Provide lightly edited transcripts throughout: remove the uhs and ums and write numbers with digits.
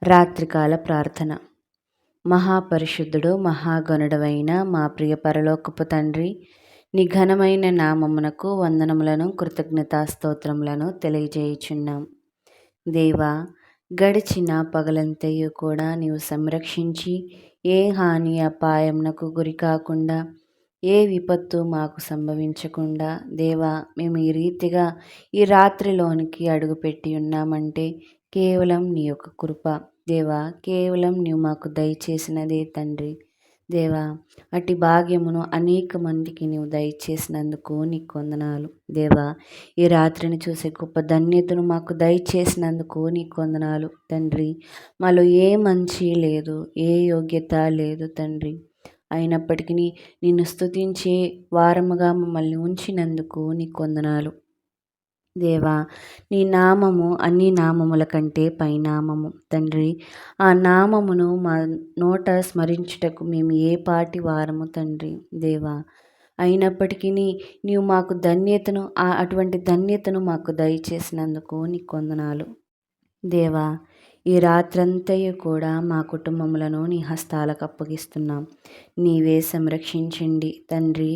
రాత్రికాల ప్రార్థన. మహాపరిశుద్ధుడు మహాగణుడవైన మా ప్రియ పరలోకపు తండ్రి, నీ ఘనమైన నామమునకు వందనములను కృతజ్ఞతాస్తోత్రములను తెలియజేయుచున్నాం. దేవా, గడిచిన పగలంతయు కూడా నీవు సంరక్షించి ఏ హాని అపాయమునకు గురి కాకుండా, ఏ విపత్తు మాకు సంభవించకుండా దేవా, మేము ఈ రీతిగా ఈ రాత్రిలోనికి అడుగుపెట్టి ఉన్నామంటే కేవలం నీ యొక్క కృప. దేవా, కేవలం నీవు మాకు దయచేసినదే తండ్రి. దేవా, అట్టి భాగ్యమును అనేక మందికి నీవు దయచేసినందుకు నీకు వందనాలు. దేవా, ఈ రాత్రిని చూసే గొప్ప ధన్యతను మాకు దయచేసినందుకు నీకు వందనాలు తండ్రి. మాలో ఏ మంచి లేదు, ఏ యోగ్యత లేదు తండ్రి. అయినప్పటికీ నిన్ను స్తుతించే వారముగా మమ్మల్ని ఉంచినందుకు నీకు వందనాలు. దేవా, నీ నామము అన్ని నామముల కంటే పైనామము తండ్రి. ఆ నామమును మా నోట స్మరించుటకు మేము ఏ పాటి వారము తండ్రి. దేవా, అయినప్పటికీ నీవు మాకు ధన్యతను అటువంటి ధన్యతను మాకు దయచేసినందుకు నీకు వందనాలు. దేవా, ఈ రాత్రంతయు కూడా మా కుటుంబములను నీ హస్తాలకు అప్పగిస్తున్నాం. నీవే సంరక్షించండి తండ్రి.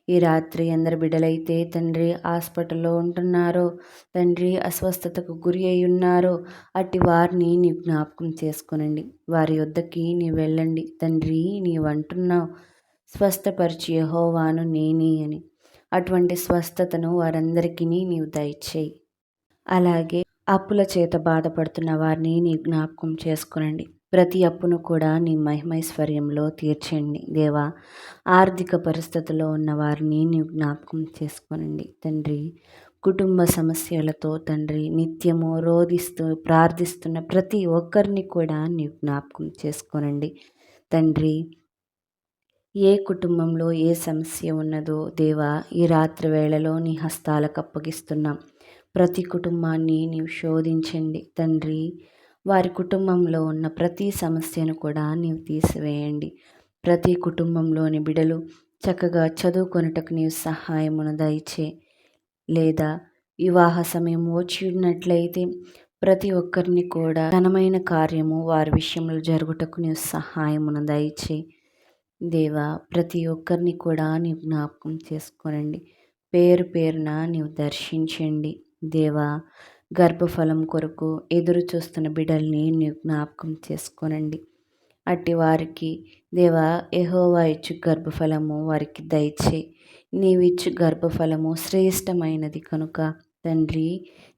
ఈ రాత్రి ఎందరు బిడ్డలైతే తండ్రి హాస్పిటల్లో ఉంటున్నారో, తండ్రి అస్వస్థతకు గురి అయి ఉన్నారో, అట్టి వారిని నీ జ్ఞాపకం చేసుకునండి. వారి యొద్దకి నీవు వెళ్ళండి తండ్రి. నీవు అంటున్నావు, స్వస్థపరిచి యెహోవాను నేనే అని. అటువంటి స్వస్థతను వారందరికీ నీవు దయచేయి. అలాగే అప్పుల చేత బాధపడుతున్న వారిని నీ జ్ఞాపకం చేసుకునండి. ప్రతి అప్పును కూడా నీ మహిమైశ్వర్యంలో తీర్చండి. దేవా, ఆర్థిక పరిస్థితుల్లో ఉన్న వారిని నీవు జ్ఞాపకం చేసుకునండి తండ్రి. కుటుంబ సమస్యలతో తండ్రి నిత్యము రోధిస్తూ ప్రార్థిస్తున్న ప్రతి ఒక్కరిని కూడా నీవు జ్ఞాపకం చేసుకోనండి తండ్రి. ఏ కుటుంబంలో ఏ సమస్య ఉన్నదో దేవా, ఈ రాత్రి వేళలో నీ హస్తాలకు అప్పగిస్తున్నాం. ప్రతి కుటుంబాన్ని నీవు శోధించండి తండ్రి. వారి కుటుంబంలో ఉన్న ప్రతి సమస్యను కూడా నీవు తీసివేయండి. ప్రతి కుటుంబంలోని బిడలు చక్కగా చదువుకొనుటకు నీవు సహాయమును దయచే. లేదా వివాహ సమయం వచ్చి ఉన్నట్లయితే ప్రతి ఒక్కరిని కూడా ఘనమైన కార్యము వారి విషయంలో జరుగుటకు నీవు సహాయమును దయచే. దేవా, ప్రతి ఒక్కరిని కూడా నీవు జ్ఞాపకం చేసుకోనండి. పేరు పేరున నీవు దర్శించండి. దేవా, గర్భఫలం కొరకు ఎదురు చూస్తున్న బిడ్డల్ని నీవు జ్ఞాపకం చేసుకోనండి. అట్టి వారికి దేవా, యెహోవా ఇచ్చు గర్భఫలము వారికి దయచే. నీవిచ్చు గర్భఫలము శ్రేష్టమైనది కనుక తండ్రి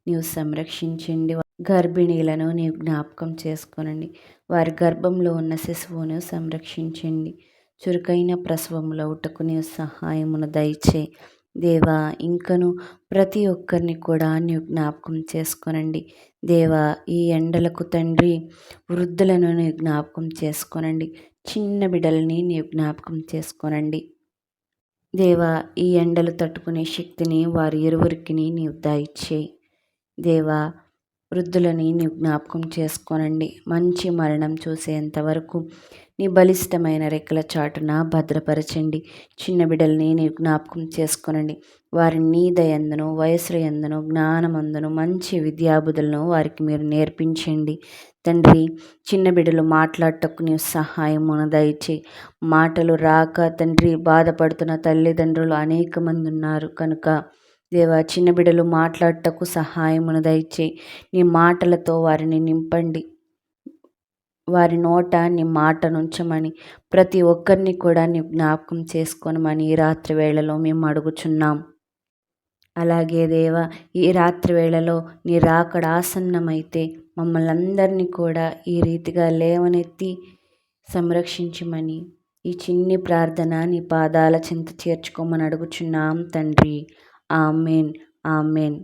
నీవు సంరక్షించండి. గర్భిణీలను నీవు జ్ఞాపకం చేసుకోనండి. వారి గర్భంలో ఉన్న శిశువును సంరక్షించండి. చురుకైన ప్రసవములో ఉటకు నీవు సహాయమును దయచే. దేవా, ఇంకను ప్రతి ఒక్కరిని కూడా నీవు జ్ఞాపకం చేసుకోనండి. దేవా, ఈ ఎండలకు తండ్రి వృద్ధులను నీవు జ్ఞాపకం చేసుకోనండి. చిన్న బిడ్డలని నీవు జ్ఞాపకం చేసుకోనండి. దేవా, ఈ ఎండలు తట్టుకునే శక్తిని వారి ఇరువురికి నీవు దయచేయి. దేవా, వృద్ధులని నీవు జ్ఞాపకం చేసుకోనండి. మంచి మరణం చూసేంతవరకు నీ బలిష్టమైన రెక్కల చాటున భద్రపరచండి. చిన్న బిడ్డల్ని నీవు జ్ఞాపకం చేసుకోనండి. వారిని నీ దయందును వయసుల యందును జ్ఞానమందును మంచి విద్యాబుద్ధులను వారికి మీరు నేర్పించండి తండ్రి. చిన్న బిడ్డలు మాట్లాడటకు నీవు సహాయమును దయచేయి. మాటలు రాక తండ్రి బాధపడుతున్న తల్లిదండ్రులు అనేక మంది ఉన్నారు కనుక దేవా, చిన్న బిడ్డలు మాట్లాడటకు సహాయమును దయచేయి. నీ మాటలతో వారిని నింపండి. వారి నోట నీ మాట నుంచమని ప్రతి ఒక్కరిని కూడా నీ జ్ఞాపకం చేసుకోనమని ఈ రాత్రి వేళలో మేము అడుగుచున్నాం. అలాగే దేవా, ఈ రాత్రి వేళలో నీ రాకడ ఆసన్నమైతే మమ్మల్ని అందరినీ కూడా ఈ రీతిగా లేవనెత్తి సంరక్షించమని ఈ చిన్ని ప్రార్థన నీ పాదాల చెంత చేర్చుకోమని అడుగుచున్నాం తండ్రి. Amen, amen.